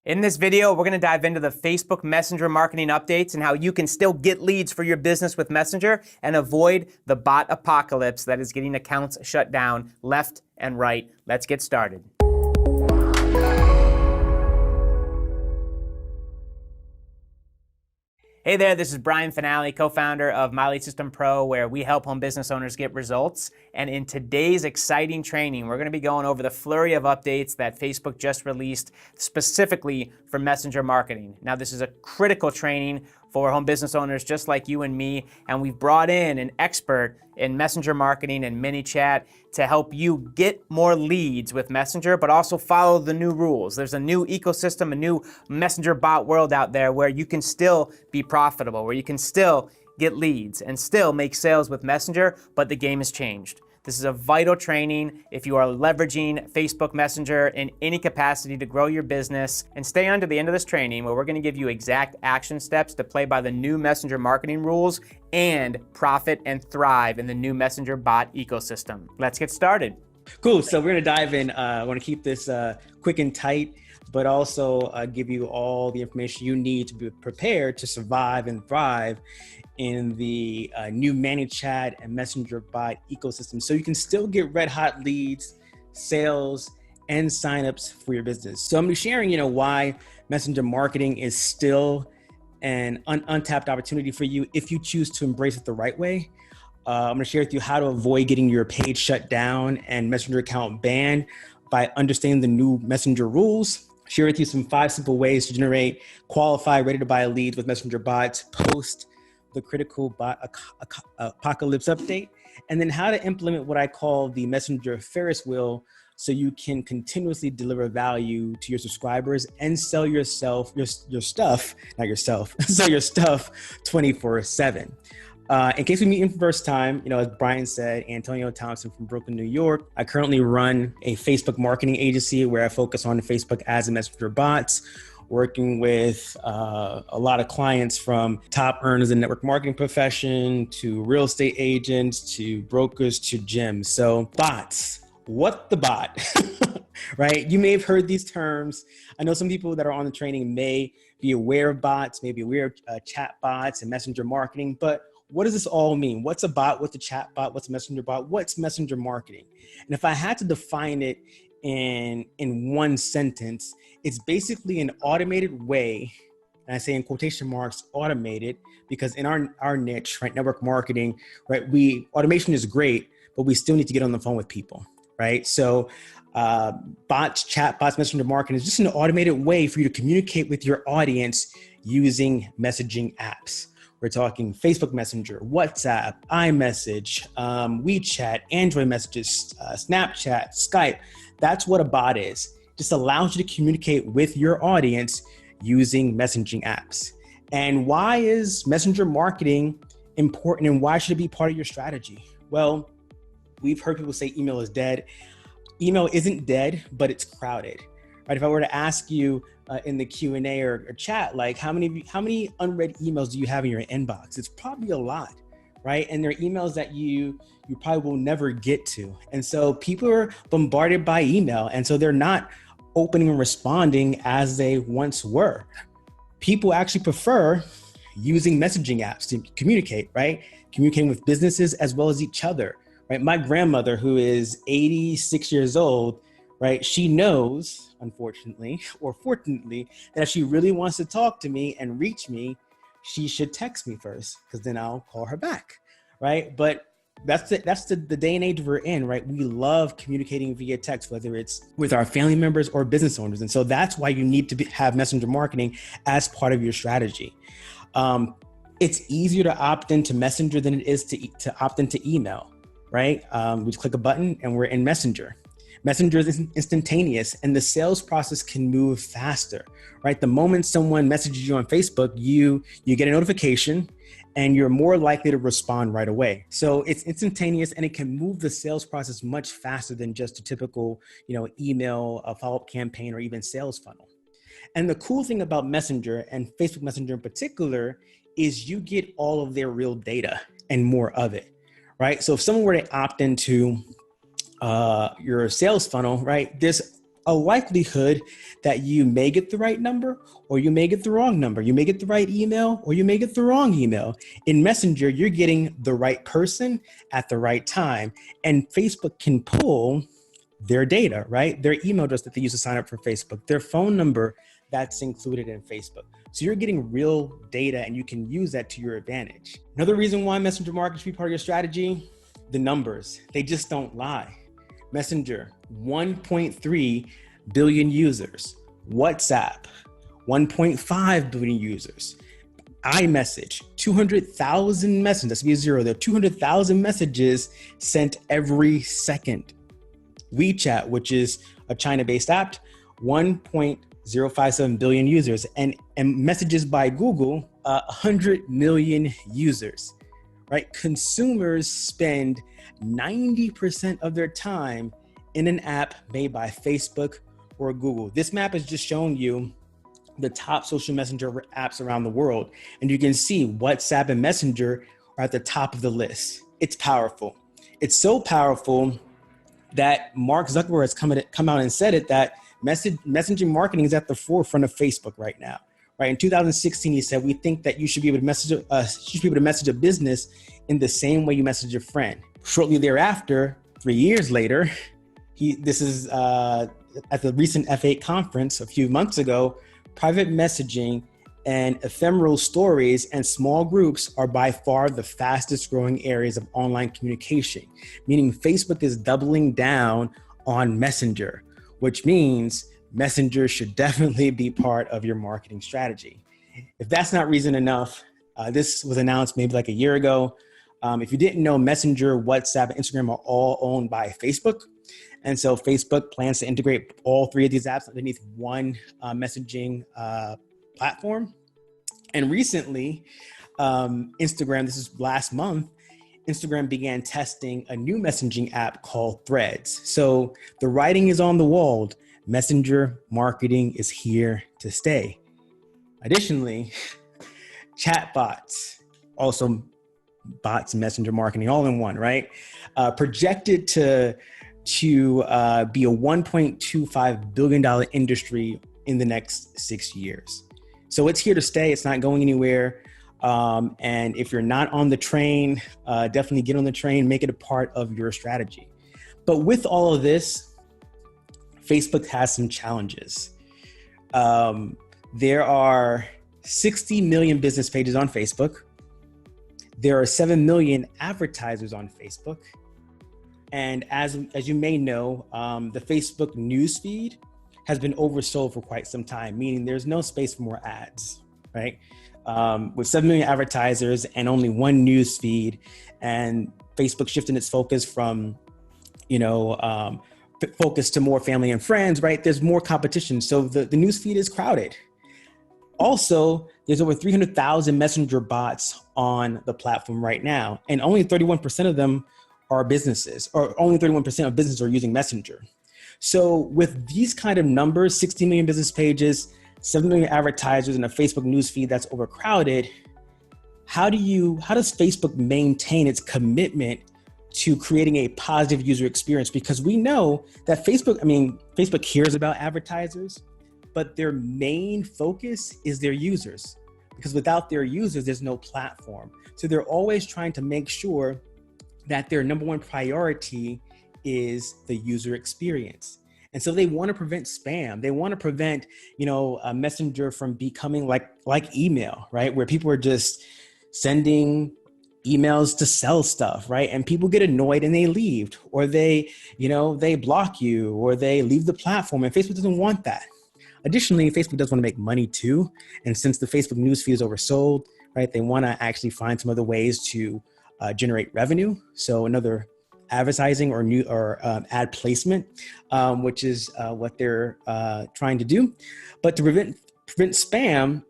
In this video, we're going to dive into the Facebook Messenger marketing updates and how you can still get leads for your business with Messenger and avoid the bot apocalypse that is getting accounts shut down left and right. Let's get started. Hey there, this is Brian Finale, co-founder of My Lead System Pro, where we help home business owners get results. And in today's exciting training, we're going to be going over the flurry of updates that Facebook just released specifically for Messenger marketing. Now, this is a critical training for home business owners just like you and me, and we've brought in an expert in Messenger marketing and ManyChat to help you get more leads with Messenger, but also follow the new rules. There's a new ecosystem, a new Messenger bot world out there where you can still be profitable, where you can still get leads and still make sales with Messenger, but the game has changed. This is a vital training if you are leveraging Facebook Messenger in any capacity to grow your business. And stay on to the end of this training where we're going to give you exact action steps to play by the new Messenger marketing rules and profit and thrive in the new Messenger bot ecosystem. Let's get started. Cool. So we're going to dive in. I want to keep this quick and tight, but also give you all the information you need to be prepared to survive and thrive in the new ManyChat and Messenger bot ecosystem. So you can still get red hot leads, sales, and signups for your business. So I'm gonna be sharing, why Messenger marketing is still an untapped opportunity for you if you choose to embrace it the right way. I'm gonna share with you how to avoid getting your page shut down and Messenger account banned by understanding the new Messenger rules. Share with you some 5 simple ways to generate qualified, ready to buy leads with Messenger bots post the critical bot apocalypse update, and then how to implement what I call the Messenger Ferris wheel so you can continuously deliver value to your subscribers and sell your stuff 24/7. In case we meet in first time, as Brian said, Antonio Thompson from Brooklyn, New York. I currently run a Facebook marketing agency where I focus on Facebook ads and Messenger bots, working with a lot of clients from top earners in the network marketing profession to real estate agents to brokers to gyms. So bots, what the bot, right? You may have heard these terms. I know some people that are on the training may be aware of bots, may be aware of chat bots and messenger marketing, but what does this all mean? What's a bot? What's a chat bot? What's a messenger bot? What's messenger marketing? And if I had to define it in one sentence, it's basically an automated way, and I say in quotation marks, automated, because in our niche, right, network marketing, right, automation is great, but we still need to get on the phone with people, right? So bots, chat bots, messenger marketing is just an automated way for you to communicate with your audience using messaging apps. We're talking Facebook Messenger, WhatsApp, iMessage, WeChat, Android messages, Snapchat, Skype. That's what a bot is. Just allows you to communicate with your audience using messaging apps. And why is messenger marketing important and why should it be part of your strategy? Well, we've heard people say email is dead. Email isn't dead, but it's crowded, right? If I were to ask you in the Q&A or chat, like how many unread emails do you have in your inbox? It's probably a lot, right? And they're emails that you probably will never get to. And so people are bombarded by email. And so they're not opening and responding as they once were. People actually prefer using messaging apps to communicate, right? Communicating with businesses as well as each other, right? My grandmother, who is 86 years old, right? She knows, unfortunately, or fortunately, that if she really wants to talk to me and reach me, she should text me first, because then I'll call her back, right? But that's the day and age we're in, right? We love communicating via text, whether it's with our family members or business owners. And so that's why you need to have messenger marketing as part of your strategy. It's easier to opt into Messenger than it is to opt into email, right? We just click a button and we're in Messenger. Messenger is instantaneous and the sales process can move faster, right? The moment someone messages you on Facebook, you get a notification and you're more likely to respond right away. So it's instantaneous and it can move the sales process much faster than just a typical, email, a follow-up campaign, or even sales funnel. And the cool thing about Messenger and Facebook Messenger in particular is you get all of their real data and more of it, right? So if someone were to opt into your sales funnel, right, there's a likelihood that you may get the right number or you may get the wrong number. You may get the right email or you may get the wrong email. In Messenger, you're getting the right person at the right time. And Facebook can pull their data, right? Their email address that they use to sign up for Facebook, their phone number that's included in Facebook. So you're getting real data and you can use that to your advantage. Another reason why Messenger marketing should be part of your strategy, the numbers, they just don't lie. Messenger, 1.3 billion users. WhatsApp, 1.5 billion users. iMessage, 200,000 messages, that's be a zero there, 200,000 messages sent every second. WeChat, which is a China-based app, 1.057 billion users. And messages by Google, 100 million users, right? Consumers spend 90% of their time in an app made by Facebook or Google. This map is just showing you the top social messenger apps around the world. And you can see WhatsApp and Messenger are at the top of the list. It's powerful. It's so powerful that Mark Zuckerberg has come out and said it, that messaging marketing is at the forefront of Facebook right now. Right? In 2016, he said, we think that you should be able to message a business in the same way you message a friend. Shortly thereafter, 3 years later, this is at the recent F8 conference a few months ago, private messaging and ephemeral stories and small groups are by far the fastest growing areas of online communication, meaning Facebook is doubling down on Messenger, which means Messenger should definitely be part of your marketing strategy. If that's not reason enough, this was announced maybe like a year ago. If you didn't know, Messenger, WhatsApp, and Instagram are all owned by Facebook. And so Facebook plans to integrate all three of these apps underneath one messaging platform. And recently, Instagram, this is last month, Instagram began testing a new messaging app called Threads. So the writing is on the wall. Messenger marketing is here to stay. Additionally, chatbots, also bots, messenger marketing, all in one, right? Projected to be a $1.25 billion industry in the next 6 years. So it's here to stay. It's not going anywhere. And if you're not on the train, definitely get on the train, make it a part of your strategy. But with all of this, Facebook has some challenges. There are 60 million business pages on Facebook. There are 7 million advertisers on Facebook. And as you may know, the Facebook newsfeed has been oversold for quite some time, meaning there's no space for more ads, right? With 7 million advertisers and only one newsfeed, and Facebook shifting its focus from, focus to more family and friends, right? There's more competition. So the newsfeed is crowded. Also, there's over 300,000 messenger bots on the platform right now, and only 31% of them are businesses, or only 31% of businesses are using Messenger. So with these kind of numbers, 60 million business pages, 7 million advertisers, and a Facebook newsfeed that's overcrowded, how does Facebook maintain its commitment to creating a positive user experience? Because we know that Facebook cares about advertisers, but their main focus is their users. Because without their users, there's no platform. So they're always trying to make sure that their number one priority is the user experience. And so they want to prevent spam. They want to prevent, a messenger from becoming like email, right? Where people are just sending emails to sell stuff, right? And people get annoyed and they leave, or they block you, or they leave the platform, and Facebook doesn't want that. Additionally, Facebook does want to make money too. And since the Facebook newsfeed is oversold, right, they want to actually find some other ways to generate revenue. So another advertising or ad placement, which is what they're trying to do. But to prevent spam,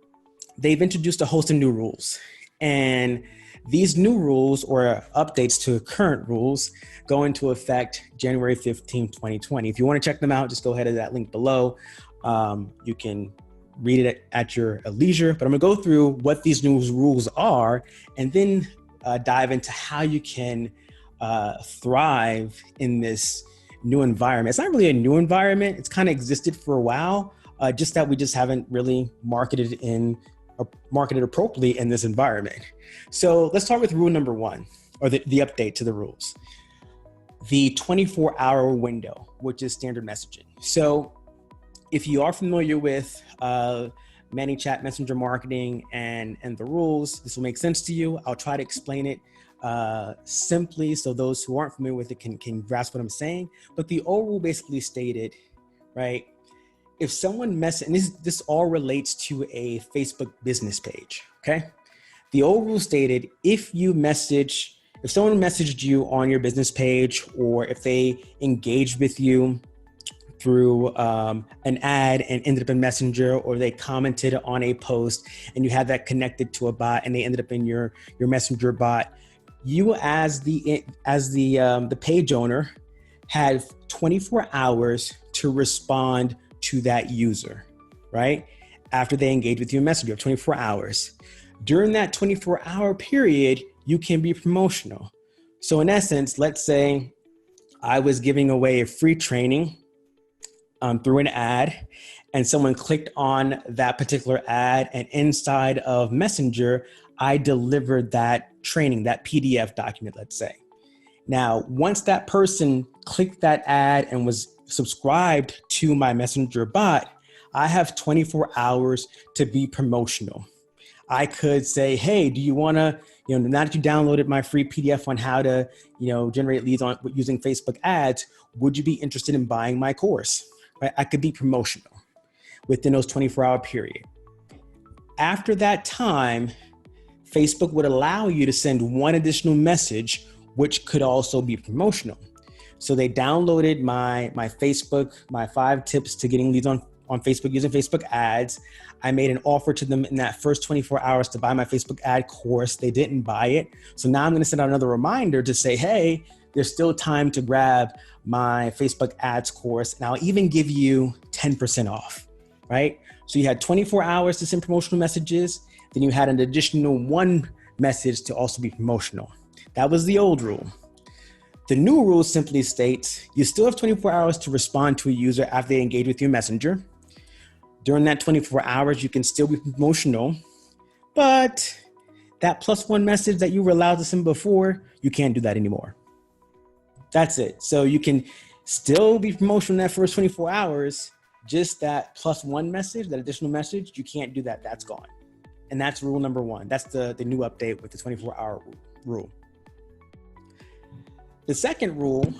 they've introduced a host of new rules. And these new rules, or updates to current rules, go into effect January 15, 2020. If you want to check them out, just go ahead to that link below. You can read it at your leisure, but I'm gonna go through what these new rules are, and then dive into how you can thrive in this new environment. It's not really a new environment. It's kind of existed for a while, just that we just haven't really marketed appropriately in this environment. So let's start with rule number one, or the update to the rules. The 24-hour window, which is standard messaging. So if you are familiar with ManyChat messenger marketing and the rules, this will make sense to you. I'll try to explain it simply so those who aren't familiar with it can grasp what I'm saying. But the old rule basically stated, right, if someone and this all relates to a Facebook business page, okay? The old rule stated if someone messaged you on your business page, or if they engaged with you through an ad and ended up in Messenger, or they commented on a post and you had that connected to a bot and they ended up in your Messenger bot, you as the page owner have 24 hours to respond to that user, right? After they engage with you in Messenger, 24 hours. During that 24-hour period, you can be promotional. So in essence, let's say I was giving away a free training through an ad, and someone clicked on that particular ad, and inside of Messenger, I delivered that training, that PDF document, let's say. Now, once that person clicked that ad and was subscribed to my Messenger bot, I have 24 hours to be promotional. I could say, hey, do you want to, now that you downloaded my free PDF on how to, generate leads using Facebook ads, would you be interested in buying my course? Right? I could be promotional within those 24-hour period. After that time, Facebook would allow you to send one additional message, which could also be promotional. So they downloaded my 5 tips to getting leads on Facebook using Facebook ads. I made an offer to them in that first 24 hours to buy my Facebook ad course. They didn't buy it. So now I'm going to send out another reminder to say, hey, there's still time to grab my Facebook ads course. And I'll even give you 10% off, right? So you had 24 hours to send promotional messages. Then you had an additional 1 message to also be promotional. That was the old rule. The new rule simply states you still have 24 hours to respond to a user after they engage with your Messenger. During that 24 hours, you can still be promotional, but that +1 message that you were allowed to send before, you can't do that anymore. That's it. So you can still be promotional in that first 24 hours, just that +1 message, that additional message, you can't do that. That's gone. And that's rule number 1. That's the new update with the 24-hour rule. The second rule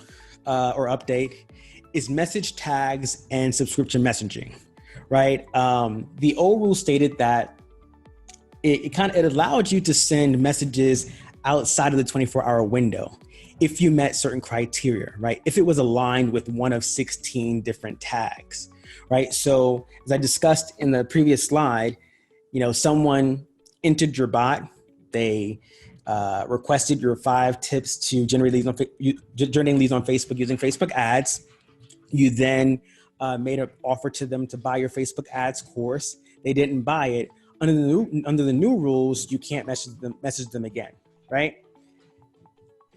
or update is message tags and subscription messaging, right? The old rule stated that it allowed you to send messages outside of the 24-hour window if you met certain criteria, right? If it was aligned with one of 16 different tags, right? So as I discussed in the previous slide, someone entered your bot, they requested your 5 tips to generate leads on Facebook using Facebook ads. You then made an offer to them to buy your Facebook ads course. They didn't buy it. Under the new rules, you can't message them again, right?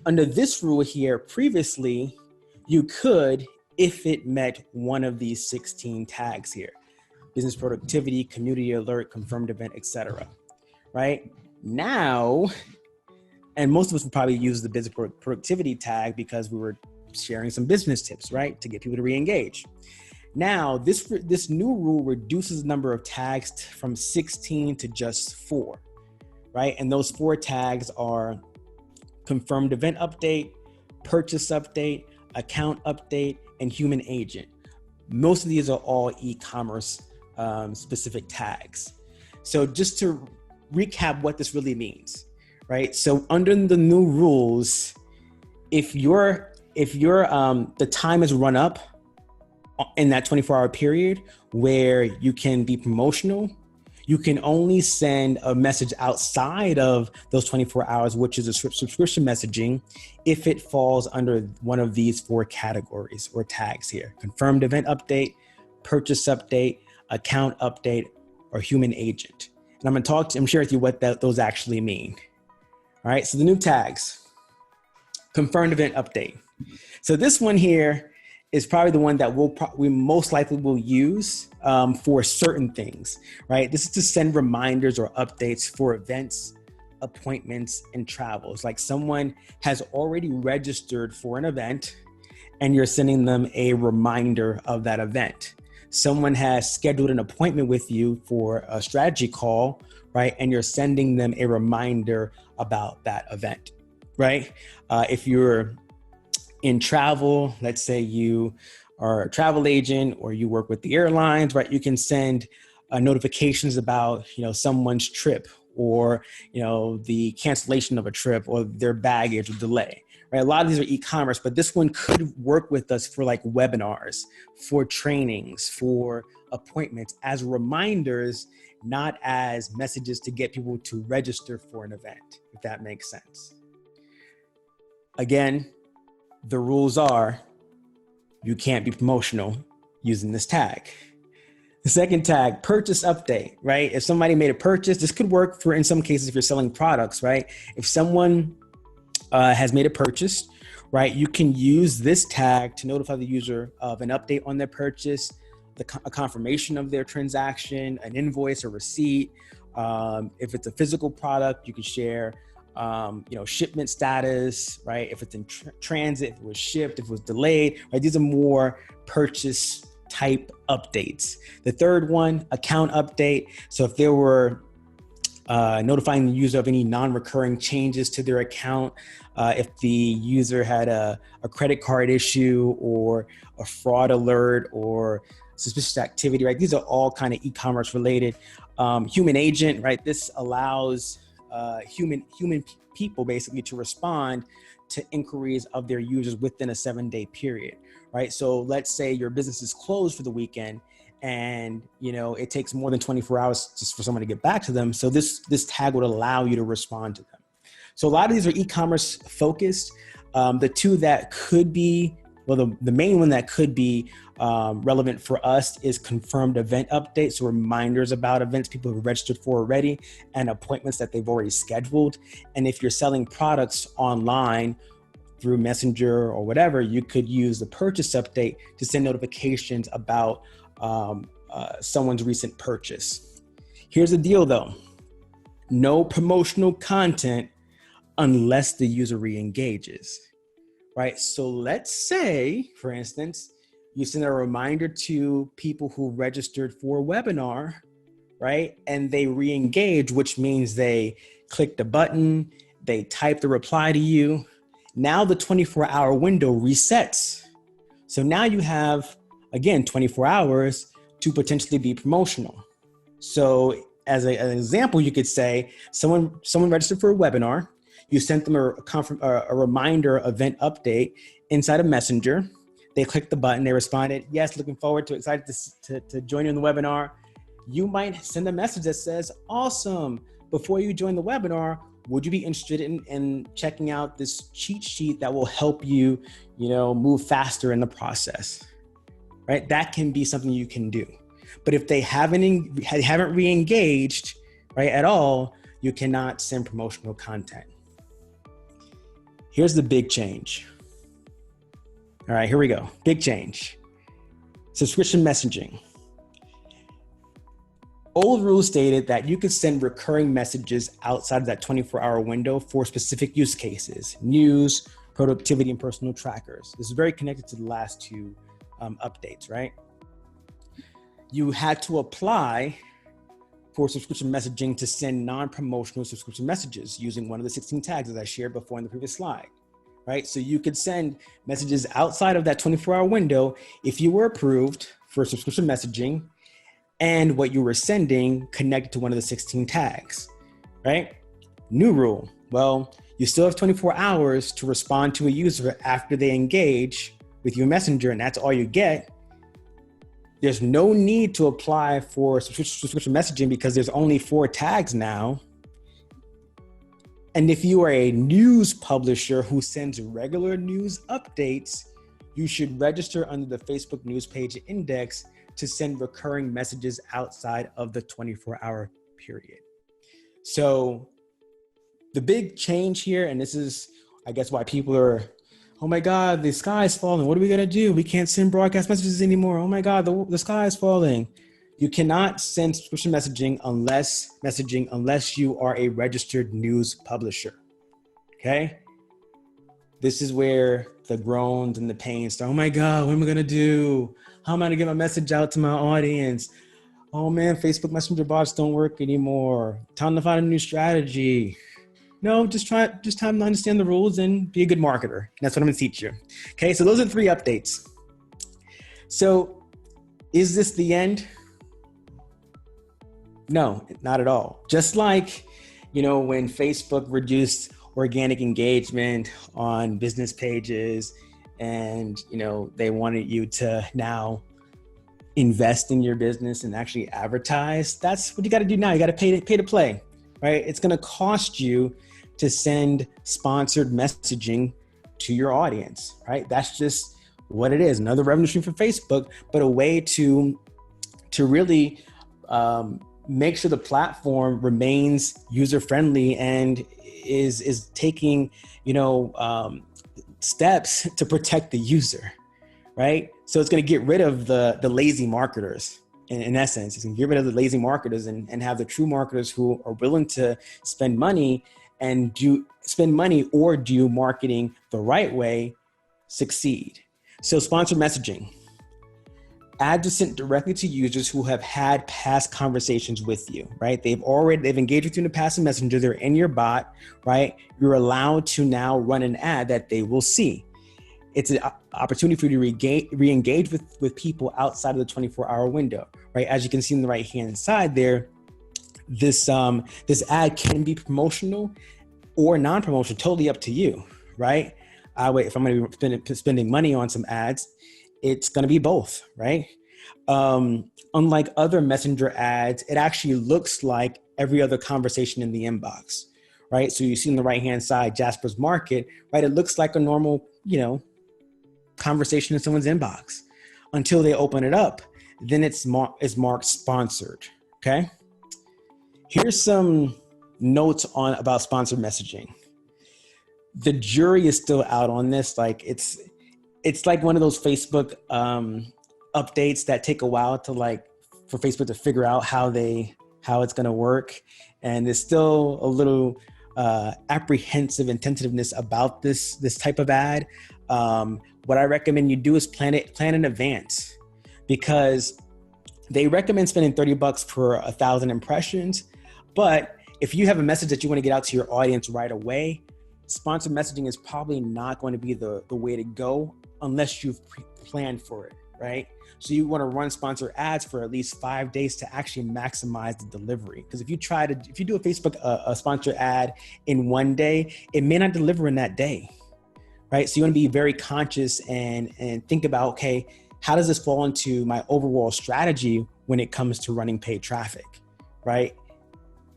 Under this rule here, previously, you could if it met one of these 16 tags here: business productivity, community alert, confirmed event, etc. Right? Now, and most of us would probably use the business productivity tag because we were sharing some business tips, right? To get people to re-engage. Now, this new rule reduces the number of tags from 16 to just 4, right? And those 4 tags are confirmed event update, purchase update, account update, and human agent. Most of these are all e-commerce specific tags. So just to recap what this really means, right? So under the new rules, if the time is run up in that 24-hour period where you can be promotional, you can only send a message outside of those 24 hours, which is a subscription messaging, if it falls under one of these 4 categories or tags here: confirmed event update, purchase update, account update, or human agent. And I'm sharing with you what those actually mean. All right, so the new tags: confirmed event update. So this one here is probably the one that we most likely will use for certain things, right? This is to send reminders or updates for events, appointments, and travels. Like someone has already registered for an event and you're sending them a reminder of that event. Someone has scheduled an appointment with you for a strategy call, right? And you're sending them a reminder about that event, right? If you're in travel, let's say you are a travel agent or you work with the airlines, right? You can send notifications about, someone's trip or, the cancellation of a trip or their baggage or delay, right? A lot of these are e-commerce, but this one could work with us for like webinars, for trainings, for appointments as reminders, not as messages to get people to register for an event, if that makes sense. Again, the rules are you can't be promotional using this tag. The second tag, purchase update, right? If somebody made a purchase, this could work for in some cases if you're selling products, right? If someone has made a purchase, right, you can use this tag to notify the user of an update on their purchase, a confirmation of their transaction, an invoice or receipt. If it's a physical product, you can share shipment status, right? If it's in transit, if it was shipped, if it was delayed, right? These are more purchase type updates. The third one, account update. So if there were notifying the user of any non-recurring changes to their account, if the user had a credit card issue or a fraud alert or suspicious activity, right? These are all kind of e-commerce related. Human agent, right? This allows human people basically to respond to inquiries of their users within a 7-day period, right? So let's say your business is closed for the weekend and it takes more than 24 hours just for someone to get back to them. So this tag would allow you to respond to them. So a lot of these are e-commerce focused. The two that could be, well, the main one that could be relevant for us is confirmed event updates, so reminders about events people have registered for already and appointments that they've already scheduled. And if you're selling products online through Messenger or whatever, you could use the purchase update to send notifications about someone's recent purchase. Here's the deal though, no promotional content unless the user re-engages. Right, so let's say, for instance, you send a reminder to people who registered for a webinar, right? And they re-engage, which means they click the button, they type the reply to you. Now the 24-hour window resets. So now you have, again, 24 hours to potentially be promotional. So as an example, you could say someone registered for a webinar, you sent them a reminder event update inside of Messenger. They clicked the button, they responded, yes, looking forward to, excited to join you in the webinar. You might send a message that says, awesome, before you join the webinar, would you be interested in checking out this cheat sheet that will help you, move faster in the process, right? That can be something you can do. But if they haven't re-engaged, right, at all, you cannot send promotional content. Here's the big change. All right, here we go. Big change. Subscription messaging. Old rules stated that you could send recurring messages outside of that 24-hour window for specific use cases, news, productivity, and personal trackers. This is very connected to the last two updates, right? You had to apply for subscription messaging to send non-promotional subscription messages using one of the 16 tags that I shared before in the previous slide, right? So you could send messages outside of that 24-hour window if you were approved for subscription messaging and what you were sending connected to one of the 16 tags, right? New rule, well, you still have 24 hours to respond to a user after they engage with your Messenger, and that's all you get. There's no need to apply for subscription messaging because there's only 4 tags now. And if you are a news publisher who sends regular news updates, you should register under the Facebook news page index to send recurring messages outside of the 24-hour period. So the big change here, and this is, I guess, why people are oh my God, the sky is falling. What are we going to do? We can't send broadcast messages anymore. Oh my God, the sky is falling. You cannot send subscription messaging unless you are a registered news publisher. Okay? This is where the groans and the pain start. Oh my God, what am I going to do? How am I going to get my message out to my audience? Oh man, Facebook Messenger bots don't work anymore. Time to find a new strategy. No, just time to understand the rules and be a good marketer. That's what I'm gonna teach you. Okay, so those are 3 updates. So is this the end? No, not at all. Just like, when Facebook reduced organic engagement on business pages and, they wanted you to now invest in your business and actually advertise, that's what you got to do now. You got to pay to play, right? It's going to cost you to send sponsored messaging to your audience, right? That's just what it is. Another revenue stream for Facebook, but a way to really make sure the platform remains user friendly and is taking steps to protect the user, right? So it's going to get rid of the lazy marketers. In essence, it's going to get rid of the lazy marketers and have the true marketers who are willing to spend money and do marketing the right way succeed. So sponsored messaging. Ads are sent directly to users who have had past conversations with you, right? They've engaged with you in the past in Messenger. They're in your bot, right? You're allowed to now run an ad that they will see. It's an opportunity for you to re-engage with people outside of the 24-hour window, right? As you can see on the right-hand side there, this ad can be promotional or non-promotional, totally up to you, right? If I'm going to be spending money on some ads, it's going to be both, right? Unlike other Messenger ads, it actually looks like every other conversation in the inbox, right? So you see on the right-hand side, Jasper's Market, right? It looks like a normal, conversation in someone's inbox until they open it up. Then it's marked sponsored, okay? Here's some notes about sponsored messaging. The jury is still out on this. Like it's like one of those Facebook updates that take a while for Facebook to figure out how it's going to work. And there's still a little apprehensive and tentativeness about this type of ad. What I recommend you do is plan in advance, because they recommend spending $30 for 1,000 impressions. But if you have a message that you want to get out to your audience right away, sponsored messaging is probably not going to be the way to go unless you've planned for it, right? So you want to run sponsored ads for at least 5 days to actually maximize the delivery. Because if you do a Facebook a sponsored ad in 1 day, it may not deliver in that day, right? So you want to be very conscious and think about, okay, how does this fall into my overall strategy when it comes to running paid traffic, right?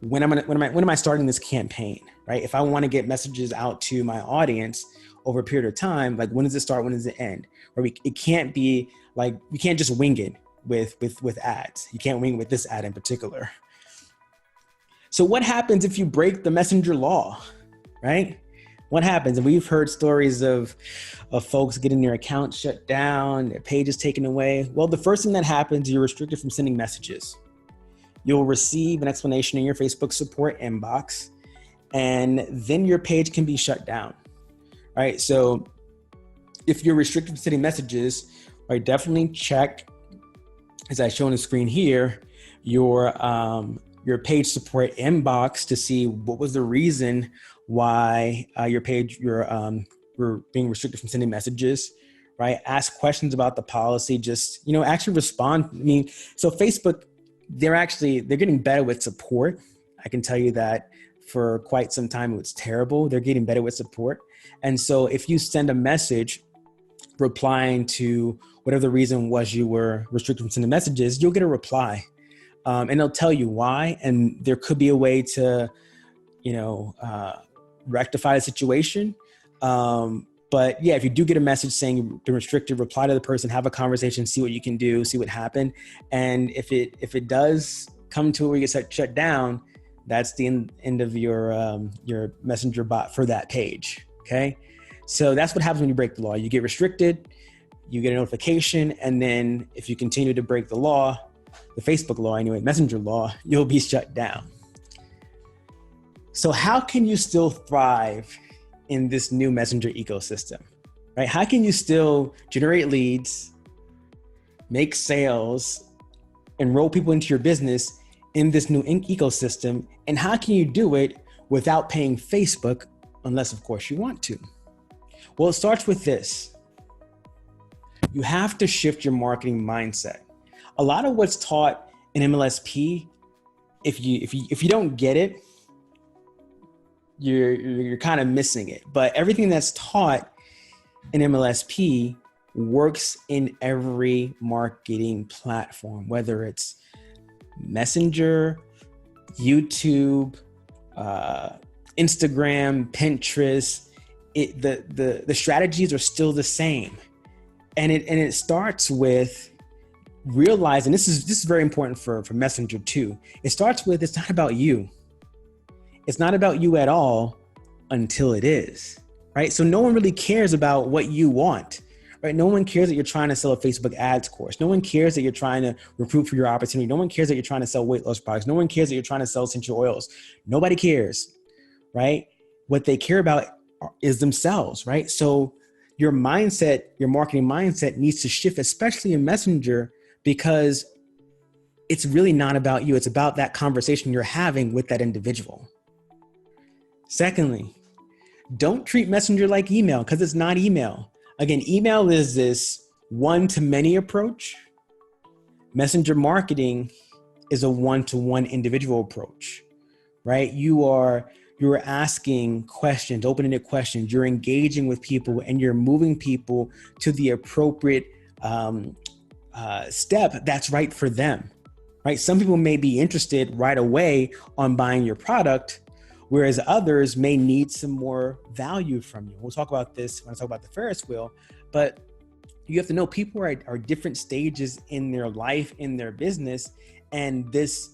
When am I starting this campaign, right? If I want to get messages out to my audience over a period of time, like when does it start? When does it end? Or it can't be like, you can't just wing it with ads. You can't wing it with this ad in particular. So what happens if you break the Messenger law, right? What happens? And we've heard stories of folks getting their accounts shut down, their pages taken away. Well, the first thing that happens, you're restricted from sending messages. You'll receive an explanation in your Facebook support inbox, and then your page can be shut down, right? So if you're restricted from sending messages, right, definitely check, as I show on the screen here, your page support inbox to see what was the reason why your page, you're being restricted from sending messages, right? Ask questions about the policy, just, actually respond. I mean, so Facebook, they're getting better with support. I can tell you that for quite some time, it was terrible. They're getting better with support. And so if you send a message replying to whatever the reason was you were restricted from sending messages, you'll get a reply. And they'll tell you why. And there could be a way to, rectify the situation. But yeah, if you do get a message saying you've been restricted, reply to the person, have a conversation, see what you can do, see what happened. And if it does come to where you get shut down, that's the end of your Messenger bot for that page. Okay. So that's what happens when you break the law. You get restricted, you get a notification, and then if you continue to break the law, the Facebook law anyway, Messenger law, you'll be shut down. So how can you still thrive in this new Messenger ecosystem, right? How can you still generate leads, make sales, enroll people into your business in this new ecosystem? And how can you do it without paying Facebook, unless of course you want to? Well, it starts with this. You have to shift your marketing mindset. A lot of what's taught in MLSP, if you don't get it, you're kind of missing it. But everything that's taught in MLSP works in every marketing platform, whether it's Messenger, YouTube, Instagram, Pinterest. The strategies are still the same, and it starts with realizing this is very important for Messenger too. It starts with, it's not about you. It's not about you at all until it is, right? So no one really cares about what you want, right? No one cares that you're trying to sell a Facebook ads course. No one cares that you're trying to recruit for your opportunity. No one cares that you're trying to sell weight loss products. No one cares that you're trying to sell essential oils. Nobody cares, right? What they care about is themselves, right? So your mindset, your marketing mindset needs to shift, especially in Messenger, because it's really not about you. It's about that conversation you're having with that individual. Secondly, don't treat Messenger like email, because it's not email. Again, email is this one-to-many approach. Messenger marketing is a one-to-one individual approach, right? You're asking questions, open-ended questions. You're engaging with people, and you're moving people to the appropriate step that's right for them, right? Some people may be interested right away on buying your product, whereas others may need some more value from you. We'll talk about this when I talk about the Ferris wheel, but you have to know people are different stages in their life, in their business, and this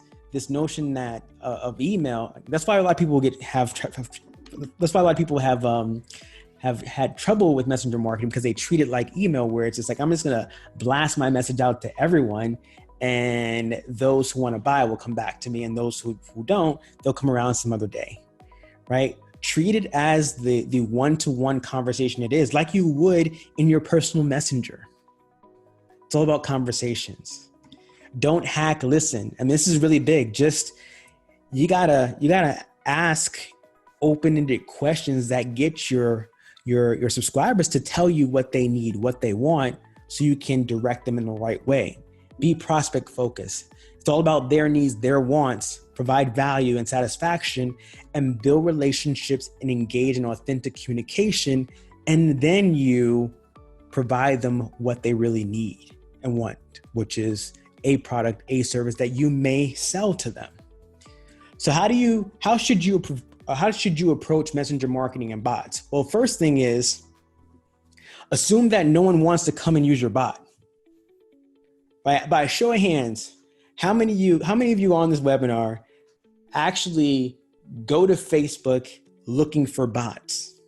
notion that of email. That's why a lot of people that's why a lot of people have had trouble with Messenger marketing, because they treat it like email, where it's just like, I'm just gonna blast my message out to everyone, and those who want to buy will come back to me, and those who don't, they'll come around some other day, right? Treat it as the one-to-one conversation it is, like you would in your personal messenger. It's all about conversations. Don't hack, listen. And this is really big. Just, you gotta ask open-ended questions that get your subscribers to tell you what they need, what they want, so you can direct them in the right way. Be prospect focused. It's all about their needs, their wants, provide value and satisfaction, and build relationships and engage in authentic communication. And then you provide them what they really need and want, which is a product, a service that you may sell to them. So how should you approach Messenger marketing and bots? Well, first thing is, assume that no one wants to come and use your bot. By a show of hands, how many of you on this webinar actually go to Facebook looking for bots?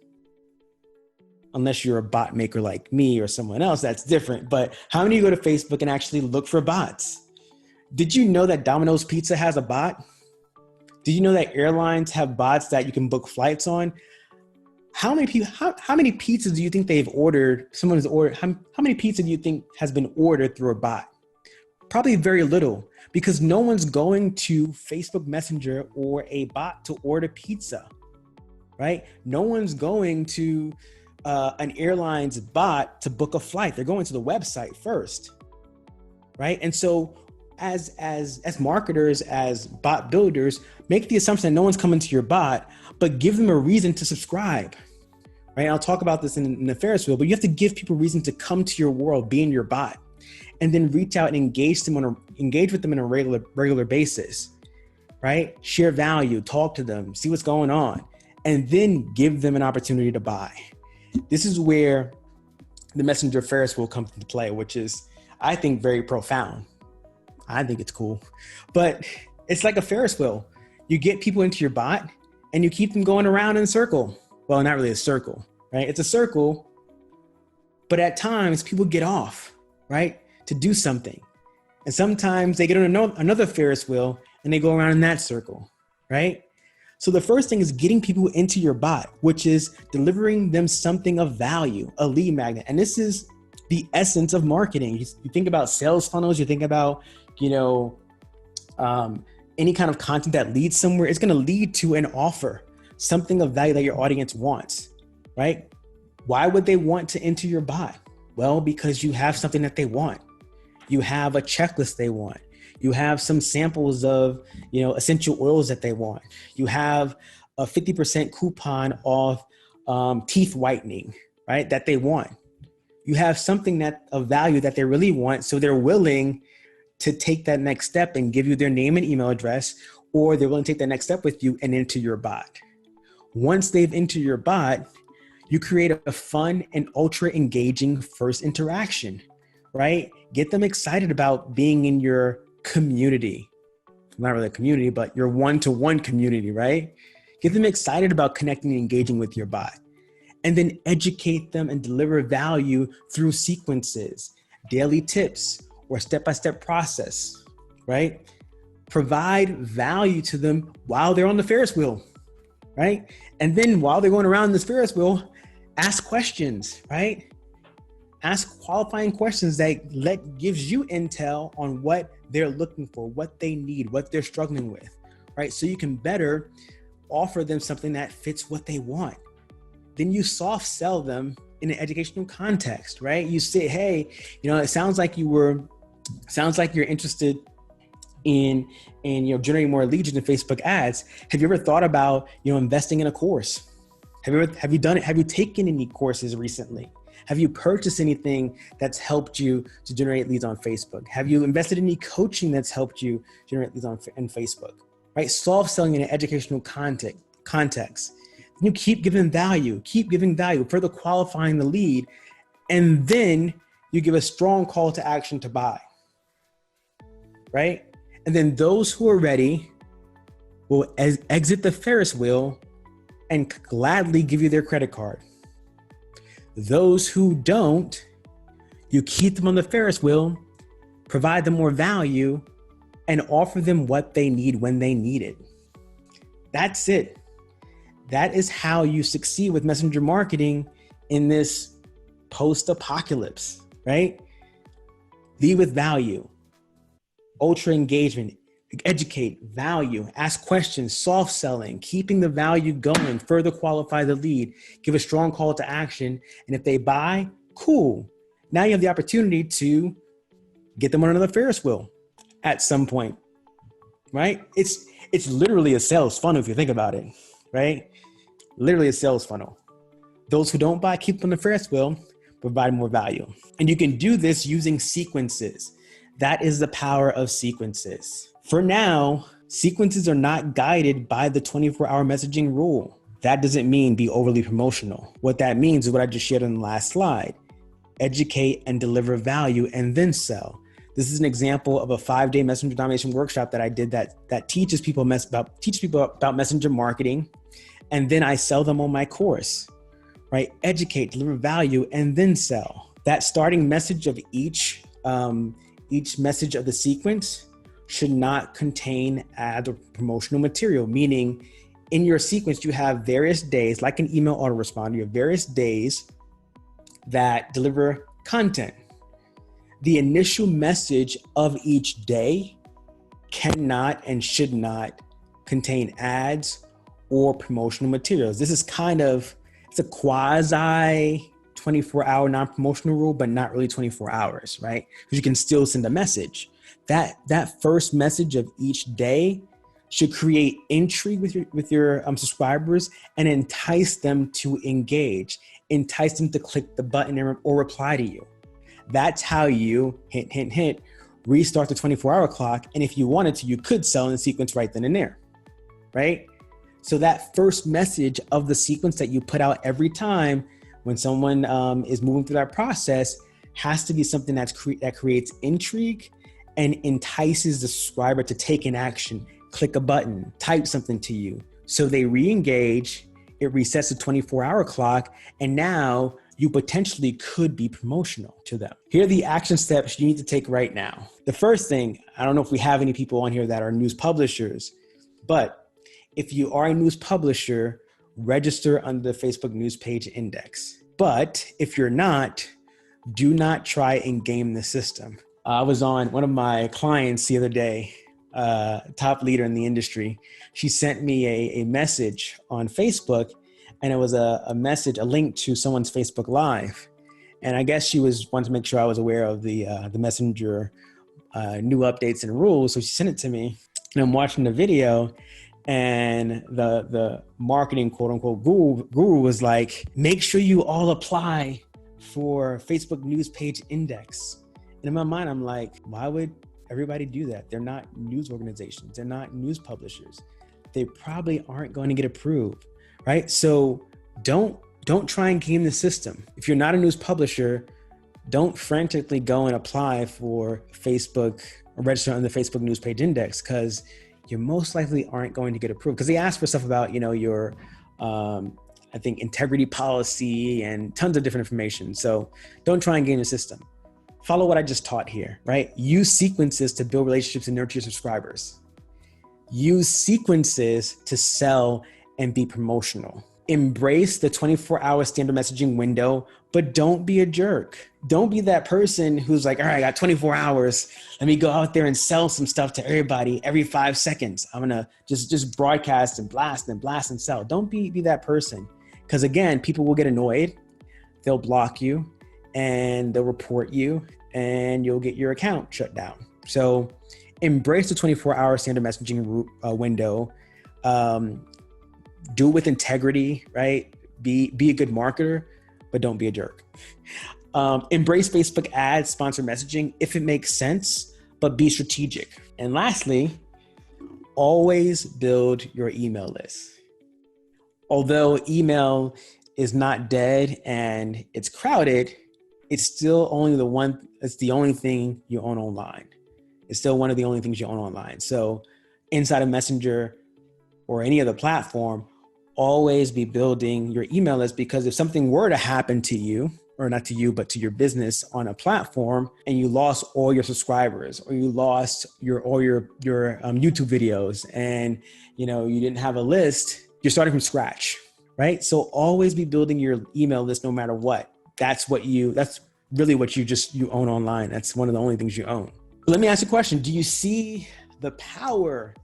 Unless you're a bot maker like me or someone else, that's different. But how many of you go to Facebook and actually look for bots? Did you know that Domino's Pizza has a bot? Did you know that airlines have bots that you can book flights on? How many pizzas do you think they've ordered? Someone has ordered. How many pizza do you think has been ordered through a bot? Probably very little, because no one's going to Facebook Messenger or a bot to order pizza, right? No one's going to an airline's bot to book a flight. They're going to the website first, right? And so as marketers, as bot builders, make the assumption that no one's coming to your bot, but give them a reason to subscribe, right? I'll talk about this in the Ferris wheel, but you have to give people reason to come to your world, be in your bot, and then reach out and engage with them on a regular basis, right? Share value, talk to them, see what's going on, and then give them an opportunity to buy. This is where the Messenger Ferris wheel comes into play, which is, I think, very profound. I think it's cool, but it's like a Ferris wheel. You get people into your bot and you keep them going around in a circle. Well, not really a circle, right? It's a circle, but at times people get off, right, to do something. And sometimes they get on another Ferris wheel and they go around in that circle, right? So the first thing is getting people into your bot, which is delivering them something of value, a lead magnet. And this is the essence of marketing. You think about sales funnels, you think about, any kind of content that leads somewhere, it's going to lead to an offer, something of value that your audience wants, right? Why would they want to enter your bot? Well, because you have something that they want. You have a checklist they want. You have some samples of, essential oils that they want. You have a 50% coupon off teeth whitening, right? That they want. You have something that of value that they really want. So they're willing to take that next step and give you their name and email address, or they're willing to take that next step with you and enter your bot. Once they've entered your bot, you create a fun and ultra engaging first interaction, right? Get them excited about being in your community. Not really a community, but your one-to-one community, right? Get them excited about connecting and engaging with your bot. And then educate them and deliver value through sequences, daily tips, or step-by-step process, right? Provide value to them while they're on the Ferris wheel, right? And then while they're going around this Ferris wheel, ask questions, right? Ask qualifying questions that gives you intel on what they're looking for, what they need, what they're struggling with, right? So you can better offer them something that fits what they want. Then you soft sell them in an educational context, right? You say, hey, it sounds like you're interested in generating more leads in Facebook ads. Have you ever thought about investing in a course? Have you done it? Have you taken any courses recently? Have you purchased anything that's helped you to generate leads on Facebook? Have you invested in any coaching that's helped you generate leads on Facebook? Right? Soft selling in an educational context. You keep giving value, further qualifying the lead, and then you give a strong call to action to buy. Right? And then those who are ready will exit the Ferris wheel and gladly give you their credit card. Those who don't, you keep them on the Ferris wheel, provide them more value, and offer them what they need when they need it. That's it. That is how you succeed with messenger marketing in this post-apocalypse, right? Lead with value, ultra engagement, educate, value, ask questions, soft selling, keeping the value going, further qualify the lead, give a strong call to action. And if they buy, cool. Now you have the opportunity to get them on another Ferris wheel at some point, right? It's literally a sales funnel if you think about it, right? Literally a sales funnel. Those who don't buy, keep them on the Ferris wheel, provide more value. And you can do this using sequences. That is the power of sequences. For now, sequences are not guided by the 24-hour messaging rule. That doesn't mean be overly promotional. What that means is what I just shared on the last slide. Educate and deliver value and then sell. This is an example of a 5-day messenger domination workshop that I did that teaches people about messenger marketing. And then I sell them on my course, right? Educate, deliver value, and then sell. That starting message of each message of the sequence should not contain ad or promotional material, meaning in your sequence, you have various days, like an email autoresponder, you have various days that deliver content. The initial message of each day cannot and should not contain ads or promotional materials. This is it's a quasi 24-hour non-promotional rule, but not really 24 hours, right? Because you can still send a message. That first message of each day should create intrigue with your subscribers and entice them to engage, entice them to click the button or reply to you. That's how you hint, restart the 24-hour clock. And if you wanted to, you could sell in the sequence right then and there, right? So that first message of the sequence that you put out every time when someone is moving through that process has to be something that creates intrigue and entices the subscriber to take an action, click a button, type something to you. So they re-engage, it resets the 24-hour clock, and now you potentially could be promotional to them. Here are the action steps you need to take right now. The first thing, I don't know if we have any people on here that are news publishers, but if you are a news publisher, register under the Facebook news page index. But if you're not, do not try and game the system. I was on one of my clients the other day, top leader in the industry. She sent me a message on Facebook, and it was a link to someone's Facebook Live. And I guess she wanted to make sure I was aware of the Messenger new updates and rules. So she sent it to me, and I'm watching the video, and the marketing quote unquote guru was like, make sure you all apply for Facebook news page index. And in my mind, I'm like, why would everybody do that? They're not news organizations. They're not news publishers. They probably aren't going to get approved, right? So don't try and game the system. If you're not a news publisher, don't frantically go and apply for Facebook or register on the Facebook news page index, because you most likely aren't going to get approved, because they ask for stuff about, your, I think, integrity policy and tons of different information. So don't try and game the system. Follow what I just taught here, right? Use sequences to build relationships and nurture your subscribers. Use sequences to sell and be promotional. Embrace the 24-hour standard messaging window, but don't be a jerk. Don't be that person who's like, all right, I got 24 hours. Let me go out there and sell some stuff to everybody every 5 seconds. I'm gonna just broadcast and blast and sell. Don't be that person. Because again, people will get annoyed. They'll block you and they'll report you, and you'll get your account shut down. So embrace the 24-hour standard messaging window. Do it with integrity, right? Be a good marketer, but don't be a jerk. Embrace Facebook ads, sponsored messaging if it makes sense, but be strategic. And lastly, always build your email list. Although email is not dead and it's crowded, it's still it's the only thing you own online. It's still one of the only things you own online. So inside of Messenger or any other platform, always be building your email list, because if something were to happen to you, or not to you, but to your business on a platform, and you lost all your subscribers, or you lost all your YouTube videos, and you didn't have a list, you're starting from scratch, right? So always be building your email list no matter what. That's really what you own online. That's one of the only things you own. Let me ask you a question. Do you see the power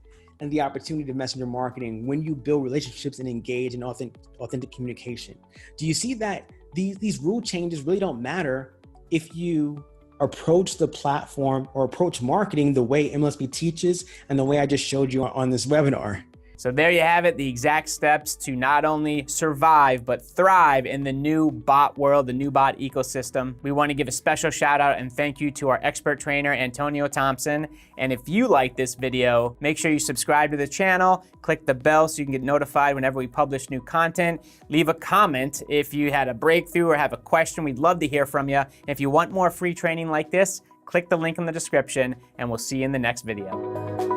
and the opportunity to messenger marketing when you build relationships and engage in authentic communication? Do you see that these rule changes really don't matter if you approach the platform or approach marketing the way MLSP teaches and the way I just showed you on this webinar? So there you have it, the exact steps to not only survive, but thrive in the new bot world, the new bot ecosystem. We want to give a special shout out and thank you to our expert trainer, Antonio Thompson. And if you like this video, make sure you subscribe to the channel, click the bell so you can get notified whenever we publish new content. Leave a comment if you had a breakthrough or have a question. We'd love to hear from you. If you want more free training like this, click the link in the description, and we'll see you in the next video.